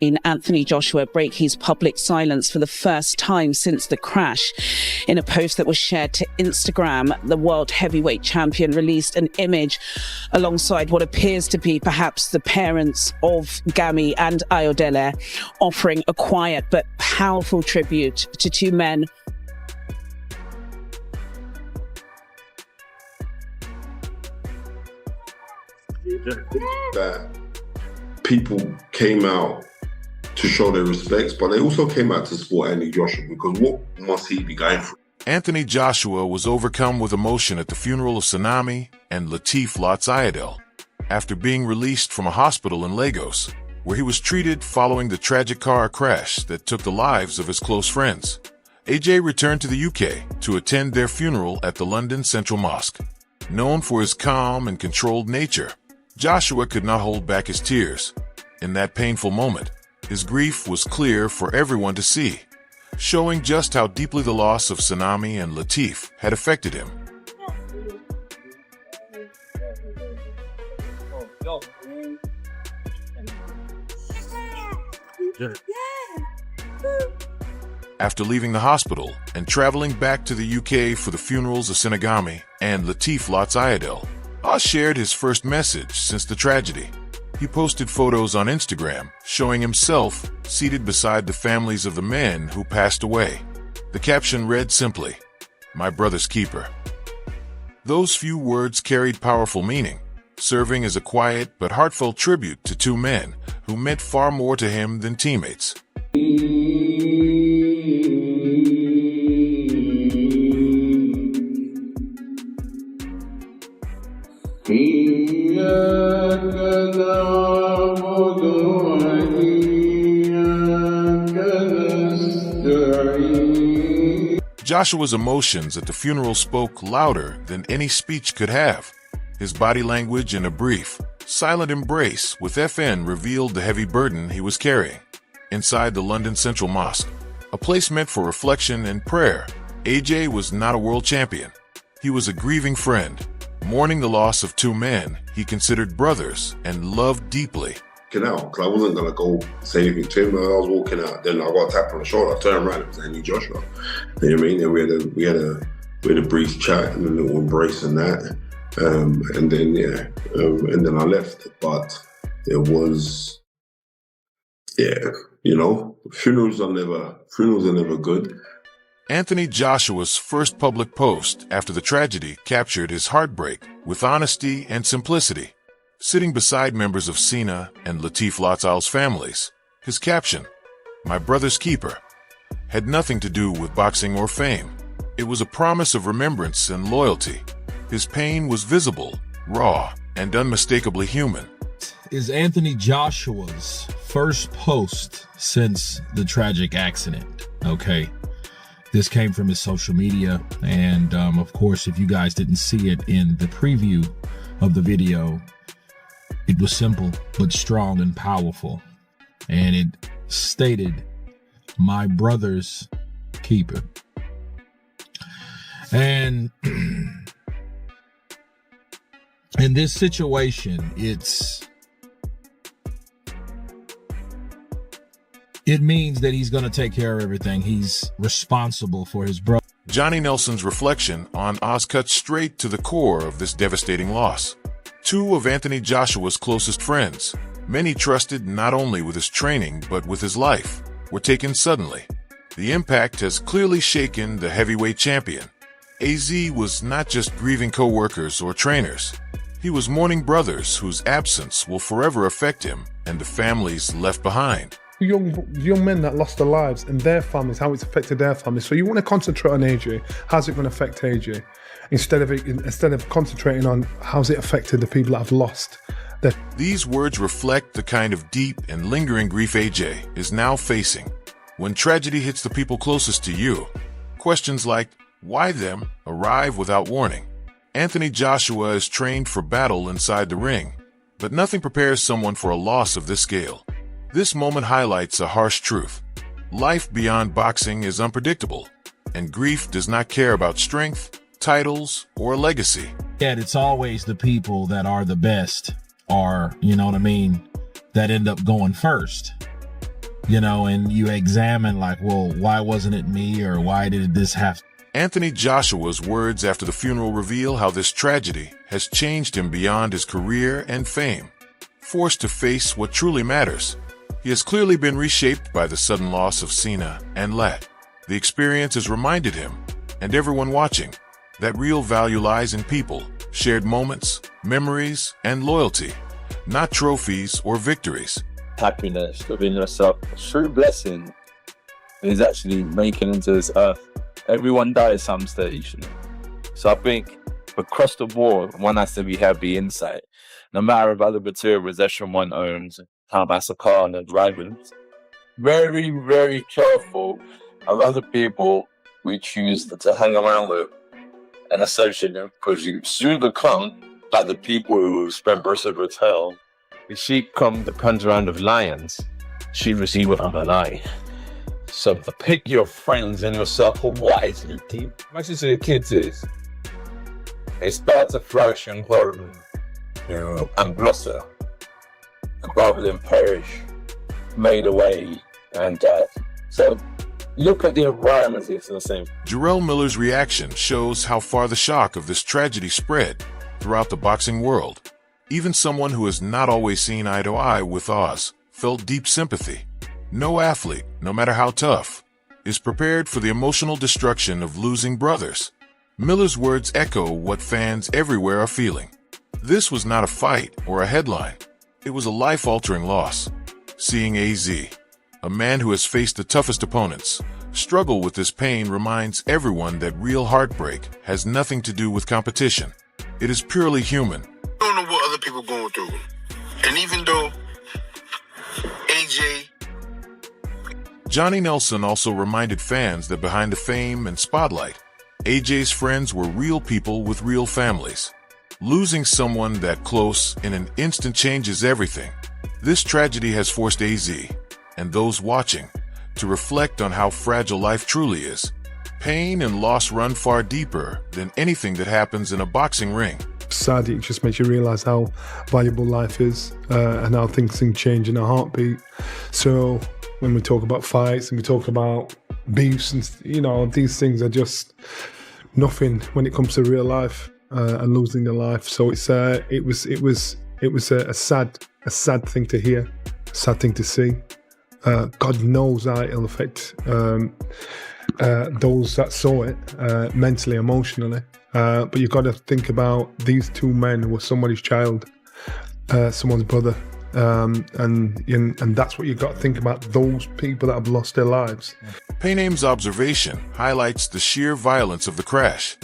seen Anthony Joshua break his public silence for the first time since the crash. In a post that was shared to Instagram, the world heavyweight champion released an image alongside what appears to be perhaps the parents of Gami and Ayodele, offering a quiet but powerful tribute to two men that people came out to show their respects, but they also came out to support Anthony Joshua, because what must he be going through? Anthony Joshua was overcome with emotion at the funeral of Tsunami and Lateef Lotz Ayodele after being released from a hospital in Lagos, where he was treated following the tragic car crash that took the lives of his close friends. AJ returned to the UK to attend their funeral at the London Central Mosque. Known for his calm and controlled nature, Joshua could not hold back his tears. In that painful moment, his grief was clear for everyone to see, showing just how deeply the loss of Tsunami and Lateef had affected him. After leaving the hospital and traveling back to the UK for the funerals of Sinagami and Lateef Lotz Ayodele, Oz shared his first message since the tragedy. He posted photos on Instagram showing himself seated beside the families of the men who passed away. The caption read simply, "My brother's keeper." Those few words carried powerful meaning, serving as a quiet but heartfelt tribute to two men who meant far more to him than teammates. Joshua's emotions at the funeral spoke louder than any speech could have. His body language and a brief, silent embrace with FN revealed the heavy burden he was carrying. Inside the London Central Mosque, a place meant for reflection and prayer, AJ was not a world champion. He was a grieving friend, mourning the loss of two men he considered brothers and loved deeply. Out, because I wasn't going to go say anything to him. I was walking out, then I got tapped on the shoulder. I turned around, it was Anthony Joshua. You know what I mean? And we had a brief chat and a little embrace and that. And then I left. But it was, funerals are never good. Anthony Joshua's first public post after the tragedy captured his heartbreak with honesty and simplicity. Sitting beside members of Sina and Lateef Lotz Ayodele's families, his caption, "My brother's keeper," had nothing to do with boxing or fame. It was a promise of remembrance and loyalty. His pain was visible, raw, and unmistakably human. Is Anthony Joshua's first post since the tragic accident, okay? This came from his social media, and of course, if you guys didn't see it in the preview of the video, it was simple but strong and powerful, and it stated, "My brother's keeper." And in this situation, it means that he's going to take care of everything. He's responsible for his brother. Johnny Nelson's reflection on Oz cuts straight to the core of this devastating loss. Two of Anthony Joshua's closest friends, many trusted not only with his training but with his life, were taken suddenly. The impact has clearly shaken the heavyweight champion. AZ was not just grieving co-workers or trainers. He was mourning brothers whose absence will forever affect him and the families left behind. Young men that lost their lives and their families, how it's affected their families. So you want to concentrate on AJ. How's it going to affect AJ? Instead of concentrating on how's it affected the people that have lost. These words reflect the kind of deep and lingering grief AJ is now facing. When tragedy hits the people closest to you, questions like, why them, arrive without warning. Anthony Joshua is trained for battle inside the ring, but nothing prepares someone for a loss of this scale. This moment highlights a harsh truth. Life beyond boxing is unpredictable, and grief does not care about strength, titles, or legacy. Yet it's always the people that are the best, or, you know what I mean, that end up going first. and you examine like, well, why wasn't it me, or why did this have? Anthony Joshua's words after the funeral reveal how this tragedy has changed him beyond his career and fame. Forced to face what truly matters, he has clearly been reshaped by the sudden loss of Sina and Let. The experience has reminded him, and everyone watching, that real value lies in people, shared moments, memories, and loyalty, not trophies or victories. Happiness within yourself, a true blessing, is actually making into this earth. Everyone dies at some stage. So I think across the board, one has to be happy inside. No matter if other material possession one owns, how that's a car and a driving. Very, very careful of other people we choose to hang around with and associate them, because you soon become like the people who spend birth of hotel. The sheep come to punch around of lions. She receive with an eye. So to pick your friends and your circle wisely, team. Message to the kids is, they start to flourish and grow, and blossom, rather than perish, made away, and die. So look at the environment, it's the same. Jarrell Miller's reaction shows how far the shock of this tragedy spread throughout the boxing world. Even someone who has not always seen eye to eye with Oz felt deep sympathy. No athlete, no matter how tough, is prepared for the emotional destruction of losing brothers. Miller's words echo what fans everywhere are feeling. This was not a fight or a headline. It was a life-altering loss. Seeing AZ, a man who has faced the toughest opponents, struggle with this pain reminds everyone that real heartbreak has nothing to do with competition. It is purely human. I don't know what other people are going through. And even though AJ... Johnny Nelson also reminded fans that behind the fame and spotlight, AJ's friends were real people with real families. Losing someone that close in an instant changes everything. This tragedy has forced AZ, and those watching, to reflect on how fragile life truly is. Pain and loss run far deeper than anything that happens in a boxing ring. Sad, it just makes you realise how valuable life is, and how things can change in a heartbeat. So when we talk about fights and we talk about beefs, and these things are just nothing when it comes to real life and losing your life. So it was a sad thing to hear, a sad thing to see. God knows how it'll affect those that saw it mentally, emotionally. But you've got to think about these two men who were somebody's child, someone's brother. And that's what you've got to think about, those people that have lost their lives. Payname's observation highlights the sheer violence of the crash.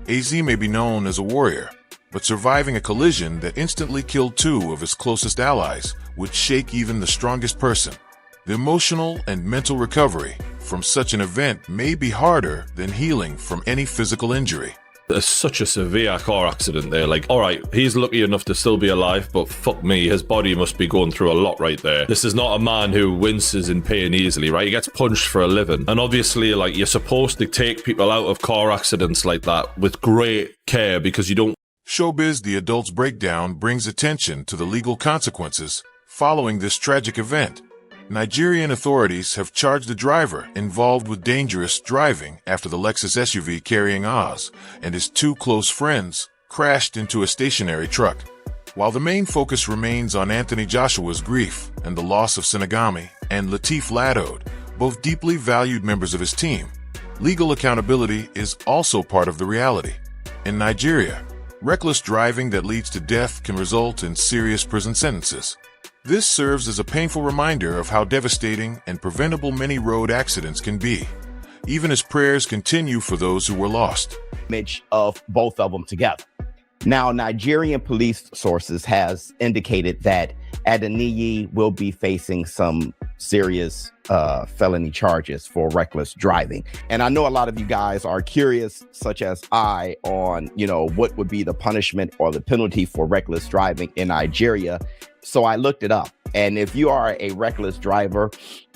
AZ may be known as a warrior, but surviving a collision that instantly killed two of his closest allies would shake even the strongest person. The emotional and mental recovery from such an event may be harder than healing from any physical injury. There's such a severe car accident there. Like, all right, he's lucky enough to still be alive, but fuck me, his body must be going through a lot right there. This is not a man who winces in pain easily, right? He gets punched for a living. And obviously, like, you're supposed to take people out of car accidents like that with great care, because you don't... Showbiz The Adult's Breakdown brings attention to the legal consequences following this tragic event. Nigerian authorities have charged the driver involved with dangerous driving after the Lexus SUV carrying Oz and his two close friends crashed into a stationary truck. While the main focus remains on Anthony Joshua's grief and the loss of Sinagami and Lateef Ladode, both deeply valued members of his team, legal accountability is also part of the reality. In Nigeria, reckless driving that leads to death can result in serious prison sentences. This serves as a painful reminder of how devastating and preventable many road accidents can be, even as prayers continue for those who were lost. Image of both of them together. Now, Nigerian police sources has indicated that Adeniyi will be facing some serious felony charges for reckless driving. And I know a lot of you guys are curious, such as I, on, what would be the punishment or the penalty for reckless driving in Nigeria. So I looked it up. And if you are a reckless driver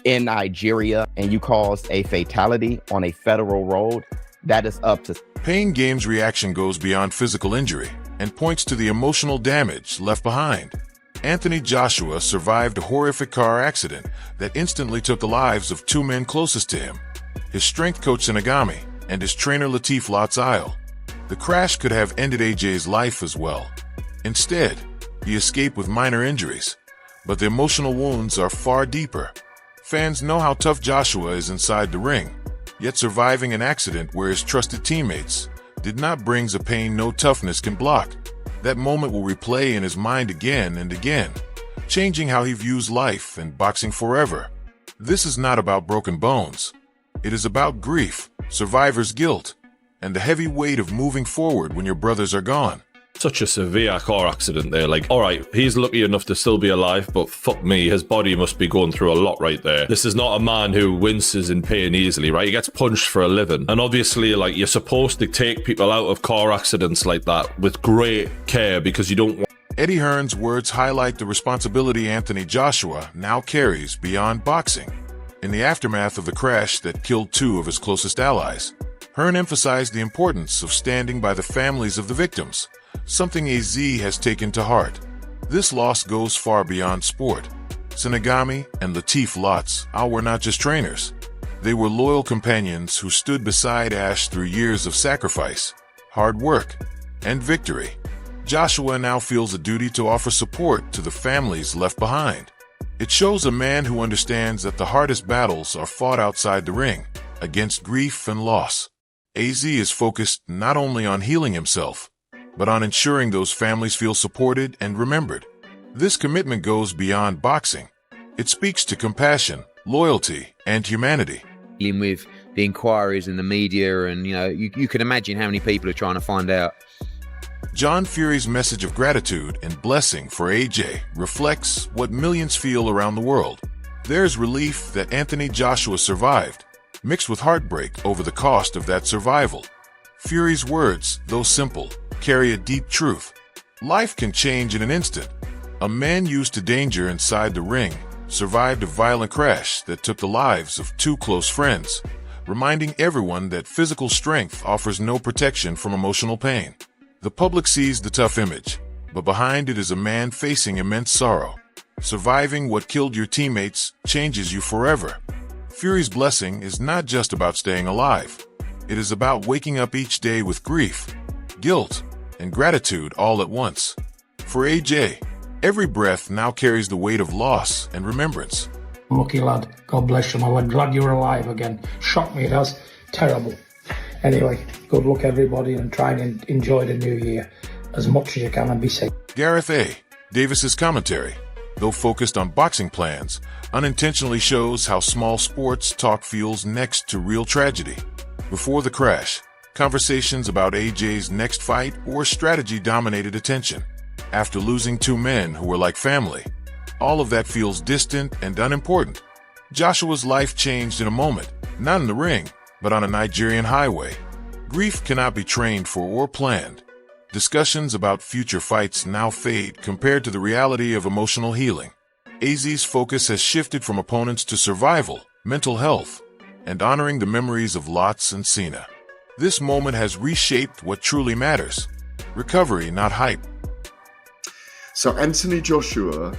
in Nigeria and you cause a fatality on a federal road, that is up to... Pain Game's reaction goes beyond physical injury and points to the emotional damage left behind. Anthony Joshua survived a horrific car accident that instantly took the lives of two men closest to him, his strength coach Sinagami and his trainer Latif Lotzaile. The crash could have ended AJ's life as well. Instead, he escaped with minor injuries, but the emotional wounds are far deeper. Fans know how tough Joshua is inside the ring, yet surviving an accident where his trusted teammates did not brings a pain no toughness can block. That moment will replay in his mind again and again, changing how he views life and boxing forever. This is not about broken bones. It is about grief, survivor's guilt, and the heavy weight of moving forward when your brothers are gone. Such a severe car accident there. Like, all right, he's lucky enough to still be alive, but fuck me, his body must be going through a lot right there. This is not a man who winces in pain easily, right? He gets punched for a living. And obviously, like, you're supposed to take people out of car accidents like that with great care because you don't want... Eddie Hearn's words highlight the responsibility Anthony Joshua now carries beyond boxing. In the aftermath of the crash that killed two of his closest allies, Hearn emphasized the importance of standing by the families of the victims, something AZ has taken to heart. This loss goes far beyond sport. Sinagami and Latif Lotzaile were not just trainers. They were loyal companions who stood beside Ash through years of sacrifice, hard work, and victory. Joshua now feels a duty to offer support to the families left behind. It shows a man who understands that the hardest battles are fought outside the ring, against grief and loss. AZ is focused not only on healing himself, but on ensuring those families feel supported and remembered. This commitment goes beyond boxing. It speaks to compassion, loyalty, and humanity. Dealing with the inquiries in the media, and you can imagine how many people are trying to find out. John Fury's message of gratitude and blessing for AJ reflects what millions feel around the world. There's relief that Anthony Joshua survived, mixed with heartbreak over the cost of that survival. Fury's words, though simple, carry a deep truth. Life can change in an instant. A man used to danger inside the ring survived a violent crash that took the lives of two close friends, reminding everyone that physical strength offers no protection from emotional pain. The public sees the tough image, but behind it is a man facing immense sorrow. Surviving what killed your teammates changes you forever. Fury's blessing is not just about staying alive. It is about waking up each day with grief, guilt, and gratitude all at once. For AJ, every breath now carries the weight of loss and remembrance. Lucky lad, God bless you. I'm glad you're alive again. Shocked me, it has. Terrible. Anyway, good luck everybody, and try and enjoy the new year as much as you can and be safe. Gareth A. Davis's commentary, though focused on boxing plans, unintentionally shows how small sports talk feels next to real tragedy. Before the crash, conversations about AJ's next fight or strategy dominated attention. After losing two men who were like family, all of that feels distant and unimportant. Joshua's life changed in a moment, not in the ring, but on a Nigerian highway. Grief cannot be trained for or planned. Discussions about future fights now fade compared to the reality of emotional healing. AZ's focus has shifted from opponents to survival, mental health, and honoring the memories of Lotz and Sina. This moment has reshaped what truly matters. Recovery, not hype. So Anthony Joshua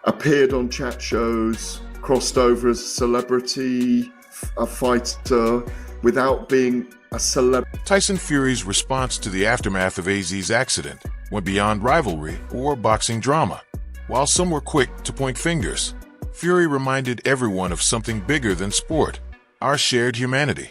appeared on chat shows, crossed over as a celebrity, a fighter, without being a celebrity. Tyson Fury's response to the aftermath of AZ's accident went beyond rivalry or boxing drama. While some were quick to point fingers, Fury reminded everyone of something bigger than sport, our shared humanity.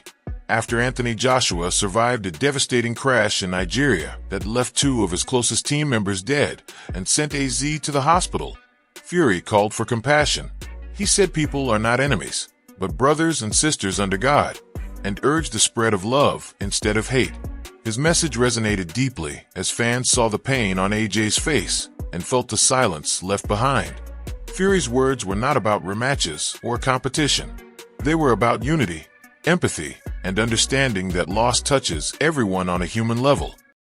After Anthony Joshua survived a devastating crash in Nigeria that left two of his closest team members dead and sent AZ to the hospital, Fury called for compassion. He said people are not enemies, but brothers and sisters under God, and urged the spread of love instead of hate. His message resonated deeply as fans saw the pain on AJ's face and felt the silence left behind. Fury's words were not about rematches or competition. They were about unity, empathy, and understanding that loss touches everyone on a human level.